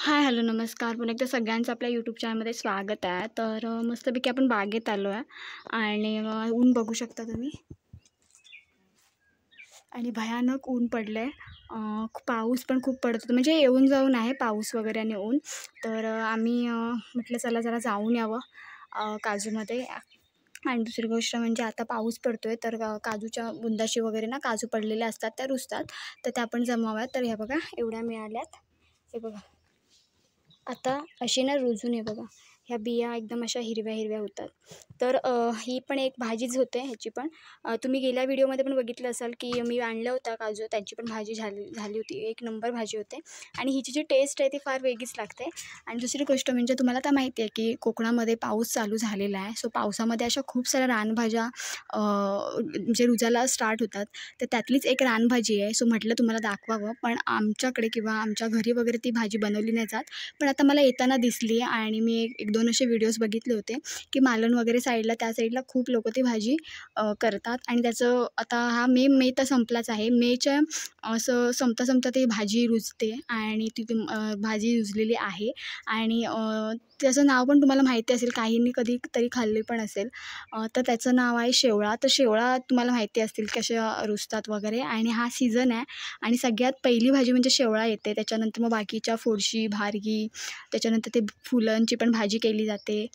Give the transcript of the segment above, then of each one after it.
हाय, hello, नमस्कार. पुन्हा एकदा सगळ्यांचं आपल्या यूट्यूब चॅनलमध्ये स्वागत आहे. तर मस्तपैकी आपण बागेत आलो आहे आणि ऊन बघू शकता तुम्ही आणि भयानक ऊन पडलं आहे. पाऊस पण खूप पडत होता, म्हणजे येऊन जाऊन आहे पाऊस वगैरे आणि ऊन. तर आम्ही म्हटलं चला जरा जाऊन यावं काजूमध्ये. आणि दुसरी गोष्ट म्हणजे आता पाऊस पडतो आहे, तर काजूच्या बुंदाशी वगैरे ना काजू पडलेले असतात त्या रुजतात, तर त्या पण जमाव्यात. तर ह्या बघा एवढ्या मिळाल्यात. हे बघा आता अशी ना रुजून आहे बघा. ह्या बिया एकदम अशा हिरव्या हिरव्या होतात. तर ही पण एक भाजीच होते ह्याची पण. तुम्ही गेल्या व्हिडिओमध्ये पण बघितलं असाल की मी आणलं होता काजू, त्यांची पण भाजी झाली झाली होती. एक नंबर भाजी होते आणि हिची जी टेस्ट आहे ती फार वेगळीच लागते. आणि दुसरी गोष्ट म्हणजे तुम्हाला तर माहिती आहे की कोकणामध्ये पाऊस चालू झालेला आहे. सो पावसामध्ये अशा खूप साऱ्या रानभाज्या म्हणजे रुजायला स्टार्ट होतात. तर त्यातलीच एक रानभाजी आहे. सो म्हटलं तुम्हाला दाखवावं. पण आमच्याकडे किंवा आमच्या घरी वगैरे ती भाजी बनवली नाही जात. पण आता मला येताना दिसली आणि मी एक दोन असे व्हिडिओज बघितले होते की मालवण वगैरे साईडला, त्या साईडला खूप लोकं ती भाजी करतात. आणि त्याचं आता हा मे तर संपलाच आहे. मेच्या असं संपता संपता ती भाजी रुजते आणि ती भाजी रुजलेली आहे. आणि त्याचं नाव पण तुम्हाला माहिती असेल, काहींनी कधीतरी खाल्ली पण असेल. तर त्याचं नाव आहे शेवळा. तर शेवळा तुम्हाला माहिती असतील कशा रुजतात वगैरे, आणि हा सीझन आहे. आणि सगळ्यात पहिली भाजी म्हणजे शेवळा येते. त्याच्यानंतर मग बाकीच्या फोडशी, भारगी, त्याच्यानंतर ते फुलांची पण भाजी केली जाते.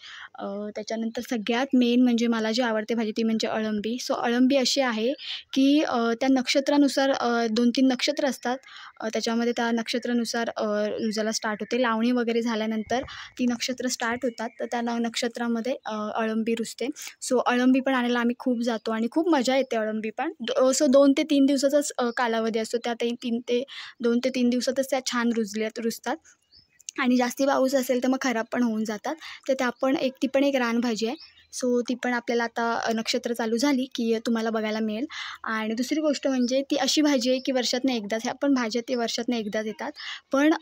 त्याच्यानंतर सगळ्यात मेन म्हणजे मला जी आवडते भाजी ती म्हणजे अळंबी. सो अळंबी अशी आहे की त्या नक्षत्रानुसार 2-3 नक्षत्र असतात. त्याच्यामध्ये त्या नक्षत्रानुसार रुजायला स्टार्ट होते. लावणी वगैरे झाल्यानंतर ती नक्षत्र स्टार्ट होतात, तर त्या नक्षत्रामध्ये अळंबी रुजते. सो अळंबी पण आणायला आम्ही खूप जातो आणि खूप मजा येते अळंबी पण. सो 2 ते 3 दिवसाचाच कालावधी असतो. त्या 2 ते 3 दिवसातच त्या छान रुजतात. आणि जास्ती पाऊस असेल तर मग खराब पण होऊन जातात. तर ती पण एक रानभाजी आहे. सो ती पण आपल्याला आता नक्षत्र चालू झाली की तुम्हाला बघायला मिळेल. आणि दुसरी गोष्ट म्हणजे ती अशी भाजी आहे की वर्षातनं एकदाच, ह्या पण भाज्या ते वर्षातनं एकदाच येतात. पण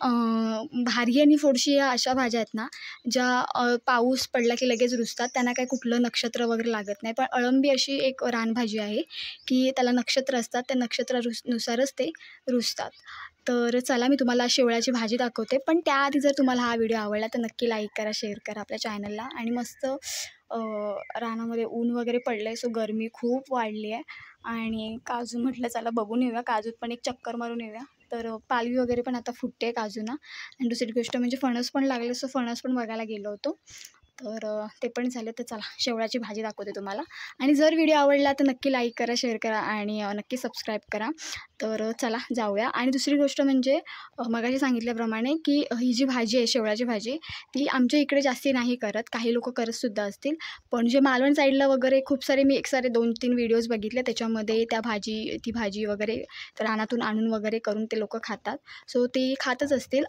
भारगी आणि फोडशी या अशा भाज्या आहेत ना, ज्या पाऊस पडला की लगेच रुजतात. त्यांना काही कुठलं नक्षत्र वगैरे लागत नाही. पण अळंबी अशी एक रानभाजी आहे की त्याला नक्षत्र असतात. त्या नुसारच ते रुजतात. तर चला मी तुम्हाला शेवळ्याची भाजी दाखवते. पण त्याआधी जर तुम्हाला हा व्हिडिओ आवडला तर नक्की लाईक करा, शेअर करा आपल्या चॅनलला. आणि मस्त रानामध्ये ऊन वगैरे पडलं आहे, सो गरमी खूप वाढली आहे. आणि काजू म्हटलं चला बघून येऊया, काजूत पण एक चक्कर मारून येऊया. तर पालवी वगैरे पण आता फुटते काजूना. आणि दुसरी गोष्ट म्हणजे फणस पण लागले, सो फणस पण बघायला गेलो होतो. तर ते पण झालं. तर चला शेवळ्याची भाजी दाखवते तुम्हाला. आणि जर व्हिडिओ आवडला तर नक्की लाईक करा, शेअर करा आणि नक्की सबस्क्राईब करा. तर चला जाऊया. आणि दुसरी गोष्ट म्हणजे मगाशी सांगितल्याप्रमाणे की ही जी भाजी आहे शेवळ्याची भाजी, ती आमच्या इकडे जास्ती नाही करत. काही लोकं करतसुद्धा असतील. पण जे मालवण साईडला वगैरे खूप सारे मी एक सारे 2-3 व्हिडिओज बघितले, त्याच्यामध्ये ती भाजी वगैरे रानातून आणून वगैरे करून ते लोकं खातात. सो ते खातच असतील.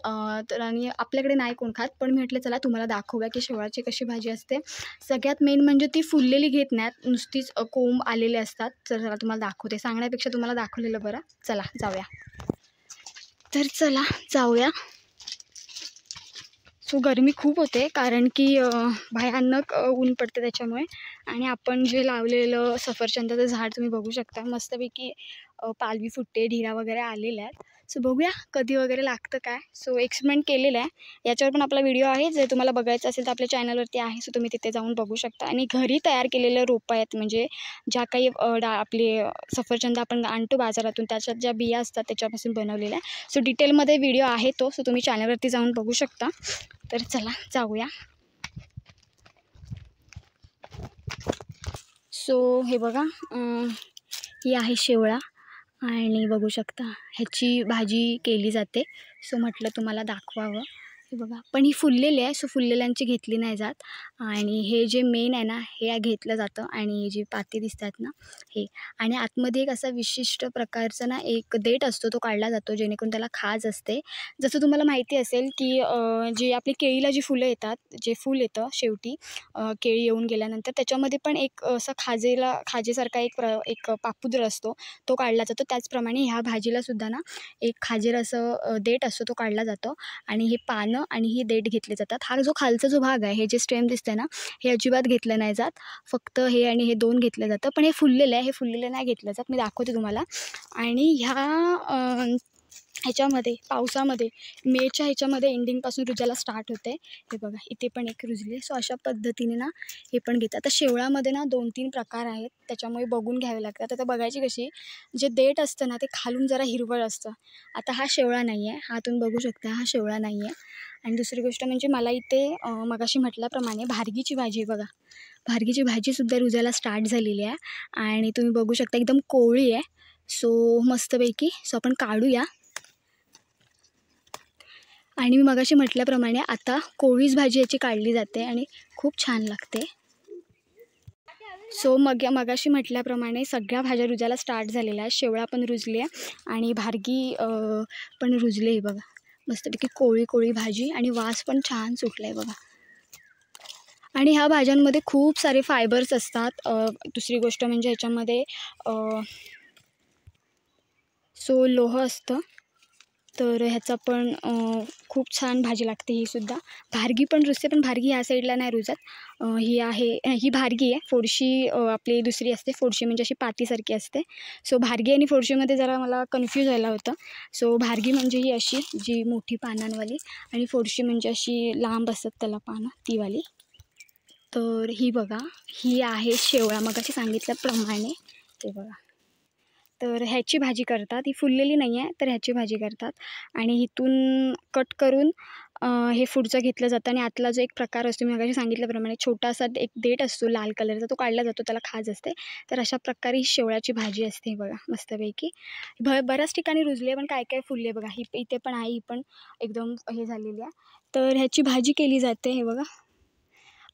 तर आणि आपल्याकडे नाही कोण खात. पण मी म्हटलं चला तुम्हाला दाखवूया की शेवळाची कशी भाजी असते. सगळ्यात मेन म्हणजे ती फुललेली घेत नाहीत, नुसतीच कोंब आलेले असतात. तर चला तुम्हाला दाखवते, सांगण्यापेक्षा तुम्हाला दाखवलेलं बरं. चला जाऊया. तर चला जाऊया. सो गरमी खूप होते कारण की भयानक ऊन पडते त्याच्यामुळे. आणि आपण जे लावलेलं सफरचंदाचं झाड तुम्ही बघू शकता, मस्तपैकी पालवी फुटते, ढिरा वगैरे आलेल्या आहेत. सो बघूया कधी वगैरे लागतं काय. सो एक्सपेरिमेंट केलेलं आहे. याच्यावर पण आपला व्हिडिओ आहे, जर तुम्हाला बघायचं असेल तर आपल्या चॅनलवरती आहे. सो तुम्ही तिथे जाऊन बघू शकता. आणि घरी तयार केलेलं रोपं आहेत, म्हणजे ज्या काही आपले सफरचंद आपण आणतो बाजारातून, त्याच्यात ज्या बिया असतात त्याच्यापासून बनवलेल्या आहे. सो डिटेलमध्ये व्हिडिओ आहे तो, सो तुम्ही चॅनलवरती जाऊन बघू शकता. तर चला जाऊया. सो हे बघा, ही आहे शेवळा आणि बघू शकता ह्याची भाजी केली जाते. सो म्हटलं तुम्हाला दाखवावं. हे बघा, पण ही फुललेली आहे, सो फुललेल्यांची घेतली नाही जात. आणि हे जे मेन आहे ना, हे घेतलं जातं. आणि हे जे पाती दिसतात ना, हे. आणि आतमध्ये एक असा विशिष्ट प्रकारचा ना एक देठ असतो, तो काढला जातो जेणेकरून त्याला खाज असते. जसं तुम्हाला माहिती असेल की जी आपली केळीला जी फुलं येतात, जे फूल येतं शेवटी केळी येऊन गेल्यानंतर, त्याच्यामध्ये पण एक असा खाजेसारखा एक पापुद्र असतो, तो काढला जातो. त्याचप्रमाणे ह्या भाजीलासुद्धा ना एक खाजेर असं देठ असतो, तो काढला जातो. आणि हे पानं आणि ही देठ घेतले जातात. हा जो खालचा जो भाग आहे, हे जे स्टेम दिसतंय ना, हे अजिबात घेतलं नाही जात. फक्त हे आणि हे 2 घेतलं जातं. पण हे फुललेलं आहे, हे फुललेलं नाही घेतलं जात. मी दाखवते तुम्हाला. आणि ह्याच्यामध्ये पावसामध्ये मेच्या ह्याच्यामध्ये एंडिंगपासून रुजायला स्टार्ट होते. हे बघा इथे पण एक रुजले. सो अशा पद्धतीने ना हे पण घेतात. आता शेवळामध्ये ना 2-3 प्रकार आहेत, त्याच्यामुळे बघून घ्यावे लागतात. आता बघायची कशी, जे देठ असतं ना ते खालून जरा हिरवळ असतं. आता हा शेवळा नाही आहे, हा तुम्ही बघू शकता, हा शेवळा नाही आहे. आणि दुसरी गोष्ट म्हणजे मला इथे मगाशी म्हटल्याप्रमाणे भारगीची भाजी बघा, भारगीची भाजीसुद्धा रुजायला स्टार्ट झालेली आहे. आणि तुम्ही बघू शकता एकदम कोवळी आहे. सो मस्तपैकी सो आपण काढूया. आणि मी मगाशी म्हटल्याप्रमाणे आता कोवळीच भाजी याची काढली जाते आणि खूप छान लागते. सो मगाशी म्हटल्याप्रमाणे सगळ्या भाज्या रुजायला स्टार्ट झालेल्या आहेत. शेवळा पण रुजली आहे आणि भारगी पण रुजली आहे बघा. मस्तपैकी कोवळी कोवळी भाजी आणि वास पण छान सुटला आहे बघा. आणि ह्या भाज्यांमध्ये खूप सारे फायबर्स असतात. दुसरी गोष्ट म्हणजे ह्याच्यामध्ये सो लोह असतं. तर ह्याचा पण खूप छान भाजी लागते ही सुद्धा. भारगी पण रुजते, पण भारगी ह्या साईडला नाही रुजत. ही भारगी आहे. फोडशी आपली दुसरी असते. फोडशी म्हणजे अशी पातीसारखी असते. सो भारगी आणि फोडशीमध्ये जरा मला कन्फ्यूज व्हायला होतं. सो भारगी म्हणजे ही अशी जी मोठी पानांवाली आणि फोडशी म्हणजे अशी लांब असतात त्याला पानं, तीवाली. तर ही बघा, ही आहे शेवळा मगाशी सांगितल्याप्रमाणे. ते बघा, तर ह्याची भाजी करतात. ही फुललेली नाही आहे, तर ह्याची भाजी करतात. आणि इथून कट करून हे पुढचं घेतलं जातं. आणि आतला जो एक प्रकार असतो, मी मगाशी सांगितल्याप्रमाणे छोटासा एक देठ असतो लाल कलरचा, तो काढला जातो, त्याला खाज असते. तर अशा प्रकारे ही शेवळाची भाजी असते बघा मस्तपैकी. बऱ्याच ठिकाणी रुजली आहे, पण काय काय फुलले बघा. ही इथे पण आहे, ही पण एकदम हे झालेली आहे. तर ह्याची भाजी केली जाते हे बघा.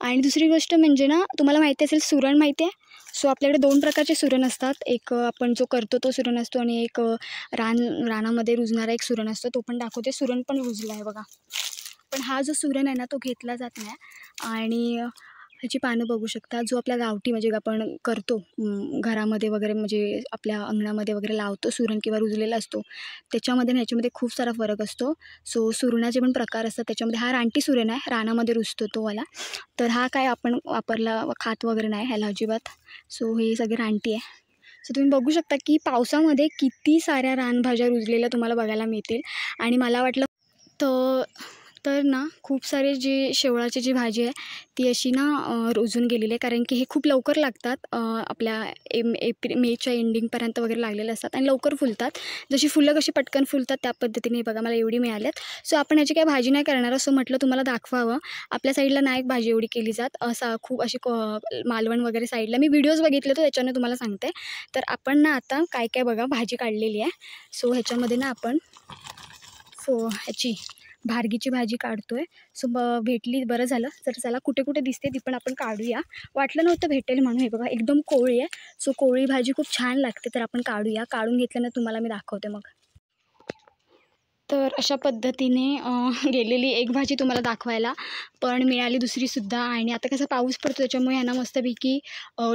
आणि दुसरी गोष्ट म्हणजे ना, तुम्हाला माहिती असेल सुरण माहिती आहे. सो आपल्याकडे 2 प्रकारचे सुरण असतात. एक आपण जो करतो तो सुरण असतो आणि एक रानामध्ये रुजणारा एक सुरण असतो, तो पण दाखवते. सुरण पण रुजला आहे बघा. पण हा जो सुरण आहे ना तो घेतला जात नाही. आणि ह्याची पानं बघू शकता. जो आपल्या गावठी म्हणजे आपण करतो घरामध्ये वगैरे, म्हणजे आपल्या अंगणामध्ये वगैरे लावतो सुरण किंवा रुजलेला असतो, त्याच्यामध्ये आणि ह्याच्यामध्ये खूप सारा फरक असतो. सो सुरणाचे पण प्रकार असतात. त्याच्यामध्ये हा रानटी सुरण आहे, रानामध्ये रुजतो तो वाला. तर हा काय आपण वापरला खात वगैरे नाही ह्याला अजिबात. सो हे सगळे रानटी आहे. सो तुम्ही बघू शकता की पावसामध्ये किती साऱ्या रानभाज्या रुजलेल्या तुम्हाला बघायला मिळतील. आणि मला वाटलं तर ना खूप सारे जे शेवळाची जी भाजी आहे ती अशी ना रुजून गेलेली आहे, कारण की हे खूप लवकर लागतात. आपल्या मेच्या एंडिंगपर्यंत वगैरे लागलेले असतात आणि लवकर फुलतात. जशी फुलं कशी पटकन फुलतात त्या पद्धतीने बघा मला एवढी मिळाल्यात. सो आपण ह्याची काही भाजी नाही करणार, असं म्हटलं तुम्हाला दाखवावं. आपल्या साईडला नाही भाजी एवढी केली जात, असं खूप अशी मालवण वगैरे साईडला मी व्हिडिओज बघितले, तर त्याच्याने तुम्हाला सांगते. तर आपण ना आता काय काय बघा भाजी काढलेली आहे. सो ह्याच्यामध्ये ना आपण ह्याची भारगीची भाजी काढतोय. सो भेटली बरं झालं. तर चला कुठे कुठे दिसते ती पण आपण काढूया. वाटलं नव्हतं भेटेल म्हणून. हे बघा एकदम कोवळी आहे. सो कोवळी भाजी खूप छान लागते, तर आपण काढूया. काढून घेतल्यानं तुम्हाला मी दाखवते मग. तर अशा पद्धतीने गेलेली एक भाजी तुम्हाला दाखवायला, पण मिळाली दुसरीसुद्धा. आणि आता कसा पाऊस पडतो त्याच्यामुळे ह्यांना मस्तपैकी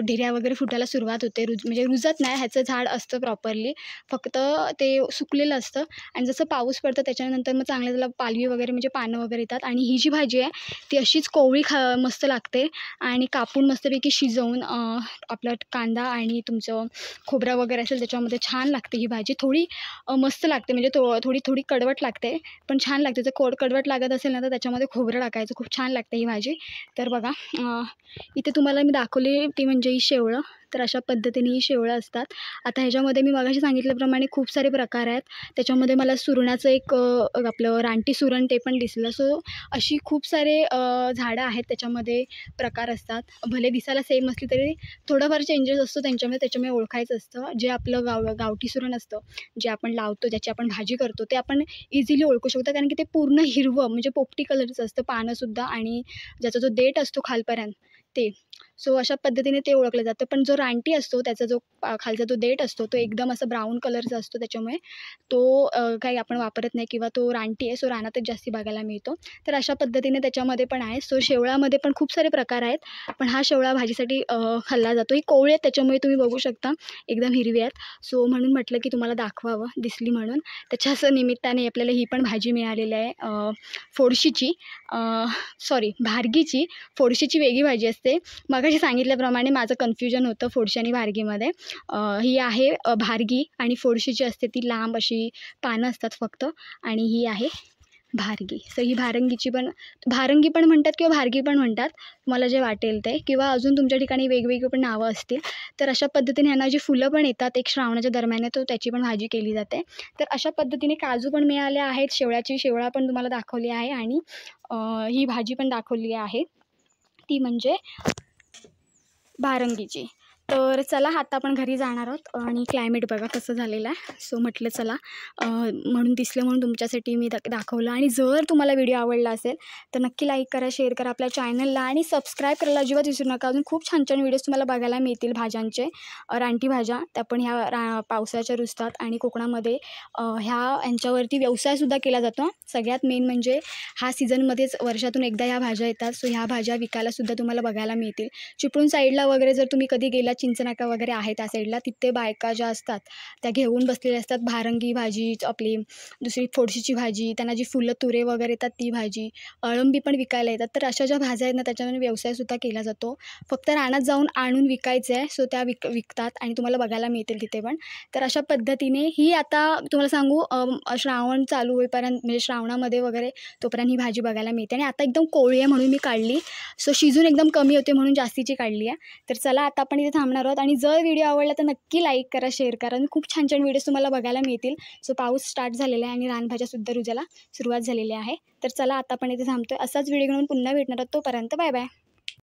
ढिऱ्या वगैरे फुटायला सुरुवात होते. म्हणजे रुजत नाही, ह्याचं झाड असतं प्रॉपरली, फक्त ते सुकलेलं असतं. आणि जसं पाऊस पडतं त्याच्यानंतर मग चांगलं त्याला पालवी वगैरे म्हणजे पानं वगैरे येतात. आणि ही जी भाजी आहे ती अशीच कोवळी मस्त लागते. आणि कापून मस्तपैकी शिजवून आपला कांदा आणि तुमचं खोबरा वगैरे असेल त्याच्यामध्ये छान लागते ही भाजी. थोडी मस्त लागते, म्हणजे थोडी थोडी कडवट लागते, पण छान लागते. जर कडवट लागत असेल ना तर त्याच्यामध्ये खोबरं टाकायचं, खूप छान लागते ही भाजी. तर बघा इथे तुम्हाला मी दाखवली ती म्हणजे ही शेवळं. तर अशा पद्धतीने ही शेवळं असतात. आता ह्याच्यामध्ये मी मगाशी सांगितल्याप्रमाणे खूप सारे प्रकार आहेत. त्याच्यामध्ये मला सुरणाचं एक आपलं रानटी सुरण ते पण दिसलं. सो अशी खूप सारे झाडं आहेत, त्याच्यामध्ये प्रकार असतात. भले दिसायला सेम असली तरी थोडंफार चेंजेस असतो त्यांच्यामध्ये, त्याच्यामुळे ओळखायचं असतं. जे आपलं गावठी सुरण असतं, जे आपण लावतो, ज्याची आपण भाजी करतो, ते आपण इझिली ओळखू शकतो, कारण की ते पूर्ण हिरवं म्हणजे पोपटी कलरचं असतं पानंसुद्धा. आणि ज्याचा जो देठ असतो खालपर्यंत ते. सो अशा पद्धतीने ते ओळखलं जातं. पण जो रानटी असतो त्याचा जो खालचा जो देठ असतो तो एकदम असा ब्राऊन कलरचा असतो, त्याच्यामुळे तो काही आपण वापरत नाही, किंवा तो रानटी आहे सो रानातच जास्ती बघायला मिळतो. तर अशा पद्धतीने त्याच्यामध्ये पण आहे. सो शेवळामध्ये पण खूप सारे प्रकार आहेत, पण हा शेवळा भाजीसाठी खाल्ला जातो. ही कोवळी आहेत त्याच्यामुळे तुम्ही बघू शकता एकदम हिरवी आहेत. सो म्हणून म्हटलं की तुम्हाला दाखवावं, दिसली म्हणून. त्याच्याच निमित्ताने आपल्याला ही पण भाजी मिळालेली आहे फोडशीची, भारगीची. फोडशीची वेगळी भाजी असते. मगाशी सांगितल्याप्रमाणे माझं कन्फ्युजन होतं फोडशी आणि भारगीमध्ये. ही आहे भारगी आणि फोडशी जी असते ती लांब अशी पानं असतात फक्त, आणि ही आहे भारगी. सो ही भारंगी पण म्हणतात किंवा भारगी पण म्हणतात, तुम्हाला जे वाटेल ते, किंवा अजून तुमच्या ठिकाणी वेगवेगळी पण नावं असतील. तर अशा पद्धतीने ह्यांना जी फुलं पण येतात एक श्रावणाच्या दरम्यान आहे, तो त्याची पण भाजी केली जाते. तर अशा पद्धतीने काजू पण मिळाले आहेत, शेवळा पण तुम्हाला दाखवली आहे, आणि ही भाजी पण दाखवली आहे, ती म्हणजे भारंगीची. तर चला आता आपण घरी जाणार आहोत, आणि क्लायमेट बघा कसं झालेलं आहे. सो म्हटलं चला म्हणून दिसलं म्हणून तुमच्यासाठी मी दाखवलं. आणि जर तुम्हाला व्हिडिओ आवडला असेल तर नक्की लाईक करा, शेअर करा आपल्या चॅनलला, आणि सबस्क्राईब करायला अजिबात विसरू नका. अजून खूप छान छान व्हिडिओज तुम्हाला बघायला मिळतील भाज्यांचे, रानटी भाज्या, त्या पण ह्या पावसाच्या रुजतात. आणि कोकणामध्ये ह्यांच्यावरती व्यवसायसुद्धा केला जातो. सगळ्यात मेन म्हणजे ह्या सीझनमध्येच वर्षातून एकदा ह्या भाज्या येतात. सो ह्या भाज्या विकायलासुद्धा तुम्हाला बघायला मिळतील. चिपळूण साईडला वगैरे जर तुम्ही कधी गेला, चिंचनाका वगैरे आहे त्या साईडला, तिथे बायका ज्या असतात त्या घेऊन बसलेल्या असतात. भारंगी भाजी, आपली दुसरी फोडशीची भाजी, त्यांना जी फुलं तुरे वगैरे येतात ती भाजी, अळंबी पण विकायला येतात. तर अशा ज्या भाज्या आहेत ना त्याच्यामध्ये व्यवसायसुद्धा केला जातो. फक्त रानात जाऊन आणून विकायचं आहे. सो त्या विकतात आणि तुम्हाला बघायला मिळतील तिथे पण. तर अशा पद्धतीने ही आता तुम्हाला सांगू, श्रावण चालू होईपर्यंत, म्हणजे श्रावणामध्ये वगैरे तोपर्यंत ही भाजी बघायला मिळते. आणि आता एकदम कोवळी आहे म्हणून मी काढली. सो शिजून एकदम कमी होते म्हणून जास्तीची काढली आहे. तर चला आता आपण इथे थांबणार आहोत. आणि जर व्हिडिओ आवडला तर नक्की लाईक करा, शेअर करा, आणि खूप छान छान व्हिडिओज तुम्हाला बघायला मिळतील. सो पाऊस स्टार्ट झालेला आहे आणि रानभाज्यासुद्धा रुजायला सुरुवात झालेली आहे. तर चला आता आपण इथे थांबतोय. असाच व्हिडिओ घेऊन पुन्हा भेटणार आहोत. तोपर्यंत बाय बाय.